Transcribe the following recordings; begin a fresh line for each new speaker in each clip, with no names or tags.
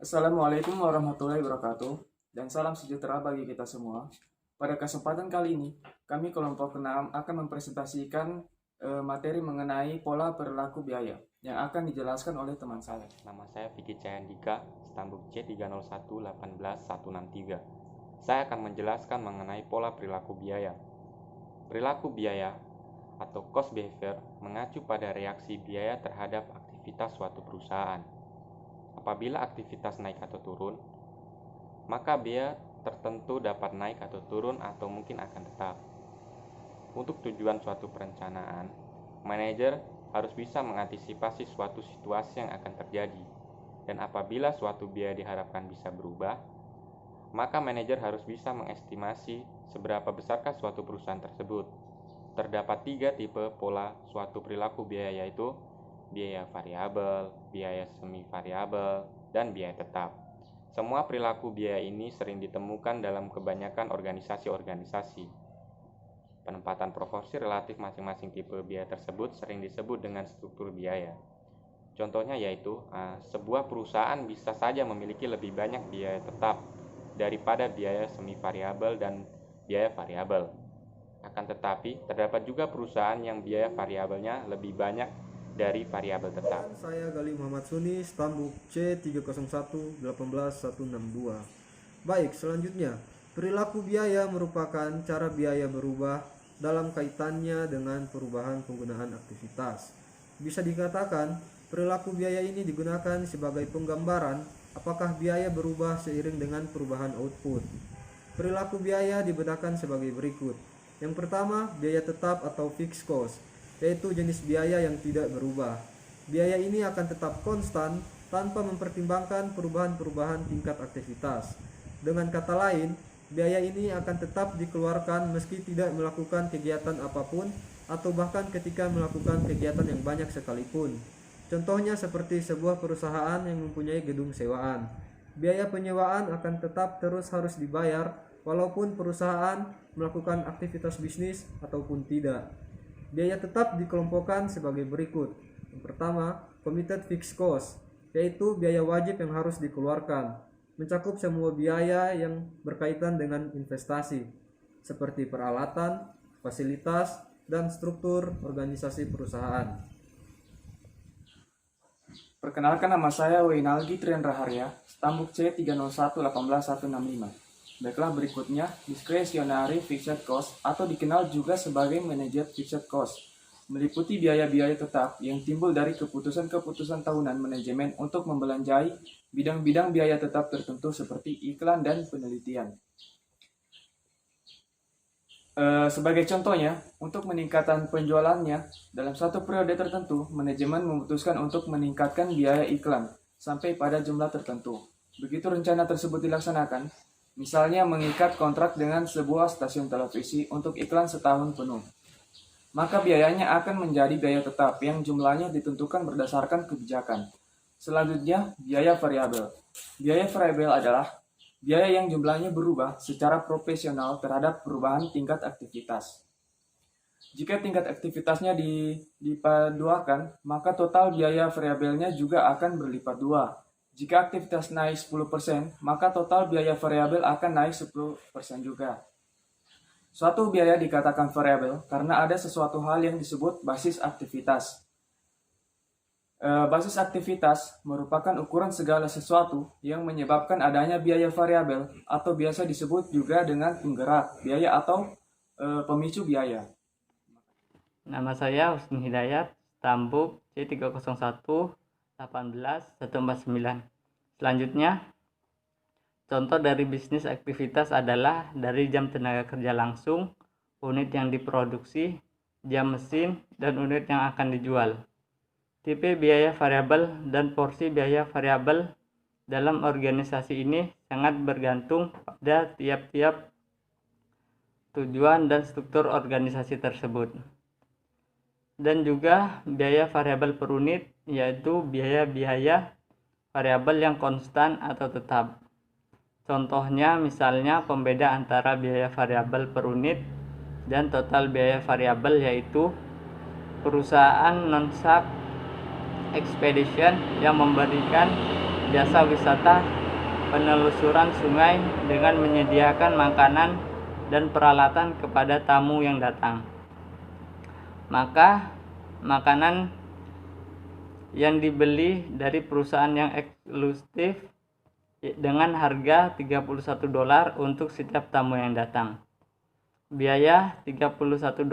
Assalamualaikum warahmatullahi wabarakatuh, dan salam sejahtera bagi kita semua. Pada kesempatan kali ini, kami kelompok 6 akan mempresentasikan materi mengenai pola perilaku biaya yang akan dijelaskan oleh teman saya.
Nama saya Vicky Cayandika, stambuk C30118163. Saya akan menjelaskan mengenai pola perilaku biaya. Perilaku biaya atau cost behavior mengacu pada reaksi biaya terhadap aktivitas suatu perusahaan. Apabila aktivitas naik atau turun, maka biaya tertentu dapat naik atau turun atau mungkin akan tetap. Untuk tujuan suatu perencanaan, manajer harus bisa mengantisipasi suatu situasi yang akan terjadi. Dan apabila suatu biaya diharapkan bisa berubah, maka manajer harus bisa mengestimasi seberapa besarkah suatu perusahaan tersebut. Terdapat 3 tipe pola suatu perilaku biaya, yaitu biaya variabel, biaya semi variabel, dan biaya tetap. Semua perilaku biaya ini sering ditemukan dalam kebanyakan organisasi-organisasi. Penempatan proporsi relatif masing-masing tipe biaya tersebut sering disebut dengan struktur biaya. Contohnya yaitu, sebuah perusahaan bisa saja memiliki lebih banyak biaya tetap daripada biaya semi variabel dan biaya variabel. Akan tetapi, terdapat juga perusahaan yang biaya variabelnya lebih banyak dari variabel tetap.
Saya Gali Muhammad Suni, stambuk C30118162. Baik, selanjutnya, perilaku biaya merupakan cara biaya berubah dalam kaitannya dengan perubahan penggunaan aktivitas. Bisa dikatakan, perilaku biaya ini digunakan sebagai penggambaran apakah biaya berubah seiring dengan perubahan output. Perilaku biaya dibedakan sebagai berikut. Yang pertama, biaya tetap atau fixed cost, yaitu jenis biaya yang tidak berubah. Biaya ini akan tetap konstan tanpa mempertimbangkan perubahan-perubahan tingkat aktivitas. Dengan kata lain, biaya ini akan tetap dikeluarkan meski tidak melakukan kegiatan apapun atau bahkan ketika melakukan kegiatan yang banyak sekalipun. Contohnya seperti sebuah perusahaan yang mempunyai gedung sewaan. Biaya penyewaan akan tetap terus harus dibayar walaupun perusahaan melakukan aktivitas bisnis ataupun tidak. Biaya tetap dikelompokkan sebagai berikut. Yang pertama, committed fixed cost, yaitu biaya wajib yang harus dikeluarkan, mencakup semua biaya yang berkaitan dengan investasi, seperti peralatan, fasilitas, dan struktur organisasi perusahaan.
Perkenalkan, nama saya Wainalgi Trian Raharya, stambuk C30118165. Baiklah, berikutnya discretionary fixed cost atau dikenal juga sebagai managed fixed cost, meliputi biaya-biaya tetap yang timbul dari keputusan-keputusan tahunan manajemen untuk membelanjai bidang-bidang biaya tetap tertentu seperti iklan dan penelitian. Sebagai contohnya, untuk meningkatkan penjualannya dalam satu periode tertentu, manajemen memutuskan untuk meningkatkan biaya iklan sampai pada jumlah tertentu. Begitu rencana tersebut dilaksanakan, misalnya mengikat kontrak dengan sebuah stasiun televisi untuk iklan setahun penuh, maka biayanya akan menjadi biaya tetap yang jumlahnya ditentukan berdasarkan kebijakan. Selanjutnya, biaya variabel. Biaya variabel adalah biaya yang jumlahnya berubah secara proporsional terhadap perubahan tingkat aktivitas. Jika tingkat aktivitasnya dipaduakan, maka total biaya variabelnya juga akan berlipat dua. Jika aktivitas naik 10%, maka total biaya variabel akan naik 10% juga. Suatu biaya dikatakan variabel karena ada sesuatu hal yang disebut basis aktivitas. Basis aktivitas merupakan ukuran segala sesuatu yang menyebabkan adanya biaya variabel atau biasa disebut juga dengan penggerak biaya atau pemicu biaya.
Nama saya Husni Hidayat, stambuk C30118149. Selanjutnya, contoh dari bisnis aktivitas adalah dari jam tenaga kerja langsung, unit yang diproduksi, jam mesin, dan unit yang akan dijual. Tipe biaya variabel dan porsi biaya variabel dalam organisasi ini sangat bergantung pada tiap-tiap tujuan dan struktur organisasi tersebut. Dan juga biaya variabel per unit, yaitu biaya-biaya variabel yang konstan atau tetap. Contohnya misalnya pembeda antara biaya variabel per unit dan total biaya variabel, yaitu perusahaan non-sub expedition yang memberikan jasa wisata penelusuran sungai dengan menyediakan makanan dan peralatan kepada tamu yang datang. Maka makanan yang dibeli dari perusahaan yang eksklusif dengan harga $31 untuk setiap tamu yang datang. Biaya $31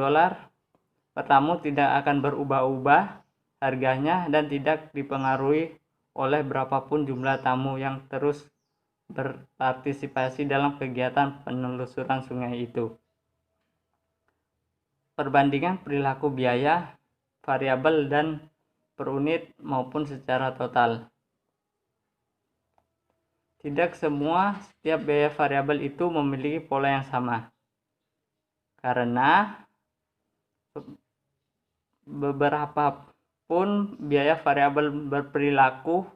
per tamu tidak akan berubah-ubah harganya dan tidak dipengaruhi oleh berapapun jumlah tamu yang terus berpartisipasi dalam kegiatan penelusuran sungai itu. Perbandingan perilaku biaya variabel dan per unit maupun secara total. Tidak semua setiap biaya variabel itu memiliki pola yang sama. Karena beberapa pun biaya variabel berperilaku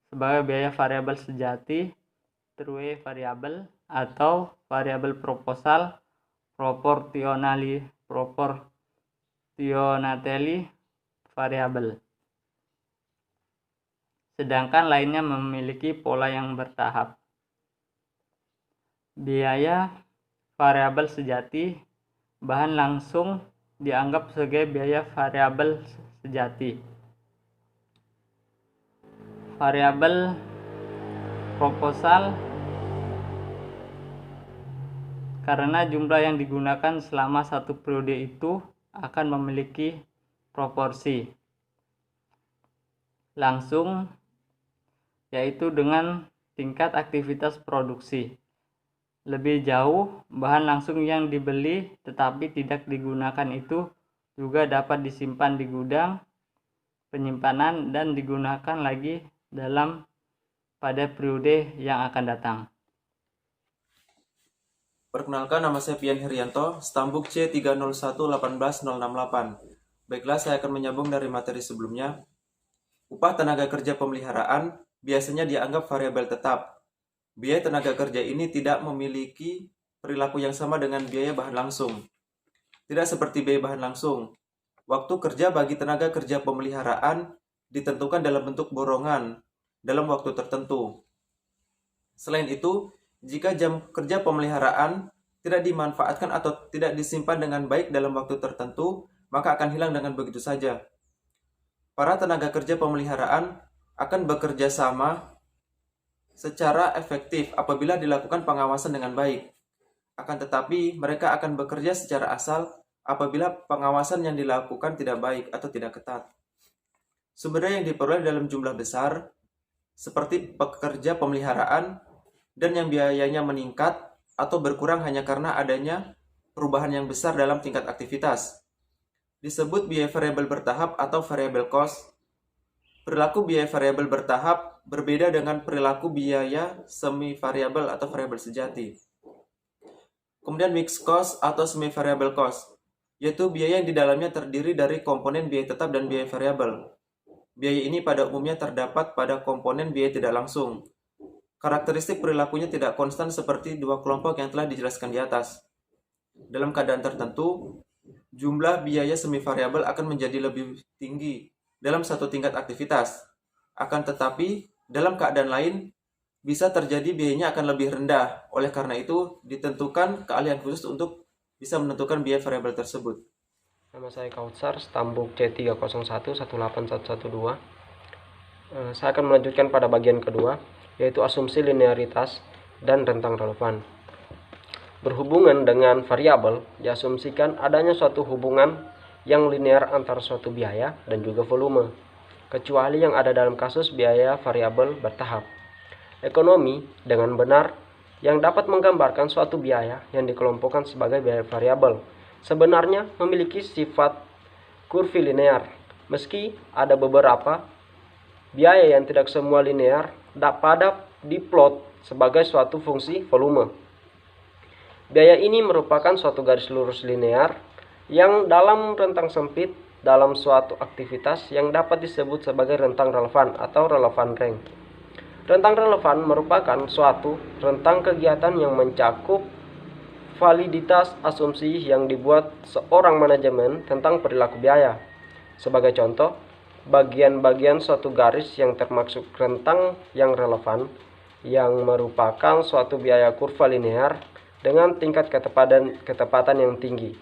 sebagai biaya variabel sejati, true variabel atau variabel proposal, proportionally variabel. Sedangkan lainnya memiliki pola yang bertahap. Biaya variabel sejati, bahan langsung dianggap sebagai biaya variabel sejati. Variabel proposal karena jumlah yang digunakan selama satu periode itu akan memiliki proporsi langsung, yaitu dengan tingkat aktivitas produksi. Lebih jauh, bahan langsung yang dibeli tetapi tidak digunakan itu juga dapat disimpan di gudang penyimpanan dan digunakan lagi pada periode yang akan datang.
Perkenalkan, nama saya Pian Herianto, stambuk C301-18068. Baiklah, saya akan menyambung dari materi sebelumnya. Upah tenaga kerja pemeliharaan biasanya dianggap variabel tetap. Biaya tenaga kerja ini tidak memiliki perilaku yang sama dengan biaya bahan langsung. Tidak seperti biaya bahan langsung. Waktu kerja bagi tenaga kerja pemeliharaan ditentukan dalam bentuk borongan dalam waktu tertentu. Selain itu, jika jam kerja pemeliharaan tidak dimanfaatkan atau tidak disimpan dengan baik dalam waktu tertentu, maka akan hilang dengan begitu saja. Para tenaga kerja pemeliharaan akan bekerja sama secara efektif apabila dilakukan pengawasan dengan baik. Akan tetapi, mereka akan bekerja secara asal apabila pengawasan yang dilakukan tidak baik atau tidak ketat. Sumber daya yang diperoleh dalam jumlah besar, seperti pekerja pemeliharaan, dan yang biayanya meningkat atau berkurang hanya karena adanya perubahan yang besar dalam tingkat aktivitas, disebut biaya variabel bertahap atau variable cost. Perilaku biaya variabel bertahap berbeda dengan perilaku biaya semi variabel atau variabel sejati. Kemudian mixed cost atau semi variable cost, yaitu biaya yang di dalamnya terdiri dari komponen biaya tetap dan biaya variabel. Biaya ini pada umumnya terdapat pada komponen biaya tidak langsung. Karakteristik perilakunya tidak konstan seperti dua kelompok yang telah dijelaskan di atas. Dalam keadaan tertentu, jumlah biaya semi variabel akan menjadi lebih tinggi dalam satu tingkat aktivitas. Akan tetapi, dalam keadaan lain, bisa terjadi biayanya akan lebih rendah. Oleh karena itu, ditentukan keahlian khusus untuk bisa menentukan biaya variabel tersebut.
Nama saya Kautsar, stambuk C301-18112. Saya akan melanjutkan pada bagian kedua, yaitu asumsi linearitas dan rentang relevan. Berhubungan dengan variabel, diasumsikan adanya suatu hubungan yang linear antara suatu biaya dan juga volume, kecuali yang ada dalam kasus biaya variabel bertahap. Ekonomi dengan benar yang dapat menggambarkan suatu biaya yang dikelompokkan sebagai biaya variabel sebenarnya memiliki sifat kurvilinear, meski ada beberapa biaya yang tidak semua linear dapat diplot sebagai suatu fungsi volume. Biaya ini merupakan suatu garis lurus linear yang dalam rentang sempit dalam suatu aktivitas yang dapat disebut sebagai rentang relevan atau relevan range. Rentang relevan merupakan suatu rentang kegiatan yang mencakup validitas asumsi yang dibuat seorang manajemen tentang perilaku biaya. Sebagai contoh, bagian-bagian suatu garis yang termasuk rentang yang relevan yang merupakan suatu biaya kurva linear dengan tingkat ketepatan yang tinggi.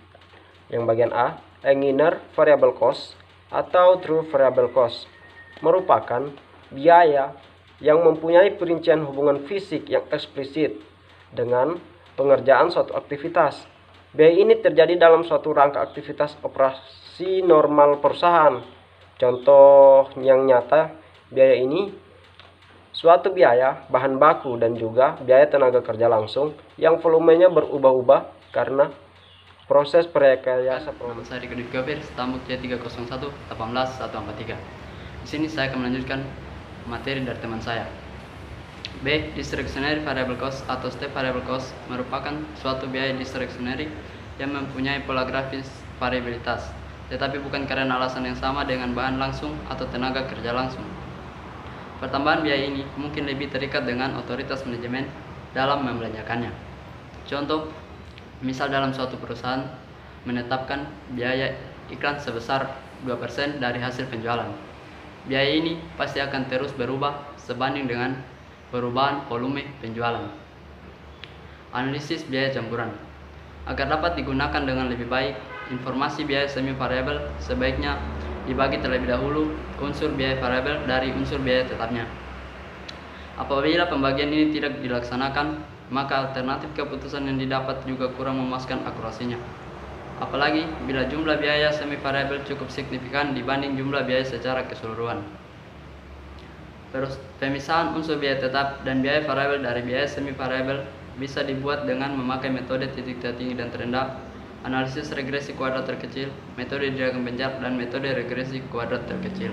Yang bagian A, linear variable cost atau true variable cost, merupakan biaya yang mempunyai perincian hubungan fisik yang eksplisit dengan pengerjaan suatu aktivitas. Biaya ini terjadi dalam suatu rangka aktivitas operasi normal perusahaan. Contoh yang nyata, biaya ini suatu biaya bahan baku dan juga biaya tenaga kerja langsung yang volumenya berubah-ubah karena proses rekayasa.
Nama saya Riko Dikopir, Stambuk C301 18143. Di sini saya akan melanjutkan materi dari teman saya. B. Discretionary variable cost atau step variable cost merupakan suatu biaya discretionary yang mempunyai pola grafis variabilitas, tetapi bukan karena alasan yang sama dengan bahan langsung atau tenaga kerja langsung. Pertambahan biaya ini mungkin lebih terikat dengan otoritas manajemen dalam membelanjakannya. Contoh, misal dalam suatu perusahaan menetapkan biaya iklan sebesar 2% dari hasil penjualan. Biaya ini pasti akan terus berubah sebanding dengan perubahan volume penjualan. Analisis biaya campuran. Agar dapat digunakan dengan lebih baik, informasi biaya semi variabel sebaiknya dibagi terlebih dahulu unsur biaya variabel dari unsur biaya tetapnya. Apabila pembagian ini tidak dilaksanakan, maka alternatif keputusan yang didapat juga kurang memuaskan akurasinya. Apalagi bila jumlah biaya semi variabel cukup signifikan dibanding jumlah biaya secara keseluruhan. Terus, pemisahan unsur biaya tetap dan biaya variabel dari biaya semi variabel bisa dibuat dengan memakai metode titik tertinggi dan terendah, analisis regresi kuadrat terkecil, metode diagram benjar, dan metode regresi kuadrat terkecil.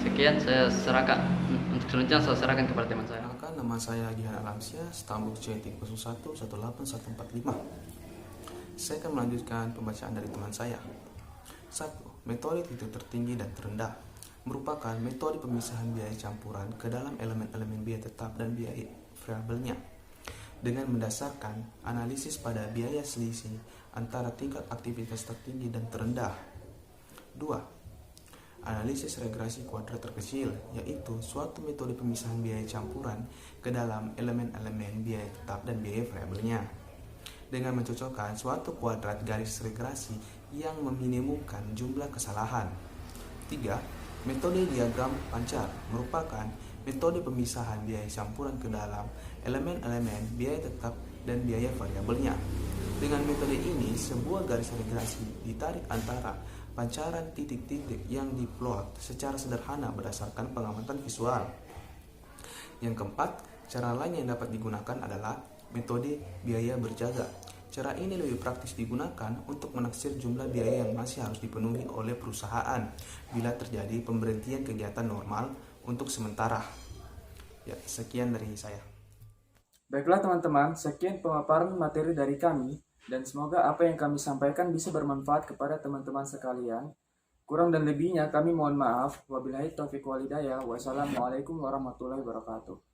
Sekian saya serahkan, untuk selanjutnya saya serahkan kepada teman saya.
Nama saya Gihan Alamsyah, Stambuk C301 18145. Saya akan melanjutkan pembacaan dari teman saya. 1. Metode titik tertinggi dan terendah merupakan metode pemisahan biaya campuran ke dalam elemen-elemen biaya tetap dan biaya variabelnya dengan mendasarkan analisis pada biaya selisih antara tingkat aktivitas tertinggi dan terendah. 2. Analisis regresi kuadrat terkecil, yaitu suatu metode pemisahan biaya campuran ke dalam elemen-elemen biaya tetap dan biaya variabelnya dengan mencocokkan suatu kuadrat garis regresi yang meminimumkan jumlah kesalahan. 3. Metode diagram pancar merupakan metode pemisahan biaya campuran ke dalam elemen-elemen biaya tetap dan biaya variabelnya. Dengan metode ini, sebuah garis regresi ditarik antara pancaran titik-titik yang diplot secara sederhana berdasarkan pengamatan visual. Yang keempat, cara lain yang dapat digunakan adalah metode biaya berjaga. Cara ini lebih praktis digunakan untuk menaksir jumlah biaya yang masih harus dipenuhi oleh perusahaan bila terjadi pemberhentian kegiatan normal untuk sementara. Ya, sekian dari saya.
Baiklah teman-teman, sekian pemaparan materi dari kami, dan semoga apa yang kami sampaikan bisa bermanfaat kepada teman-teman sekalian. Kurang dan lebihnya kami mohon maaf. Wabillahi taufiq wal hidayah. Wassalamualaikum warahmatullahi wabarakatuh.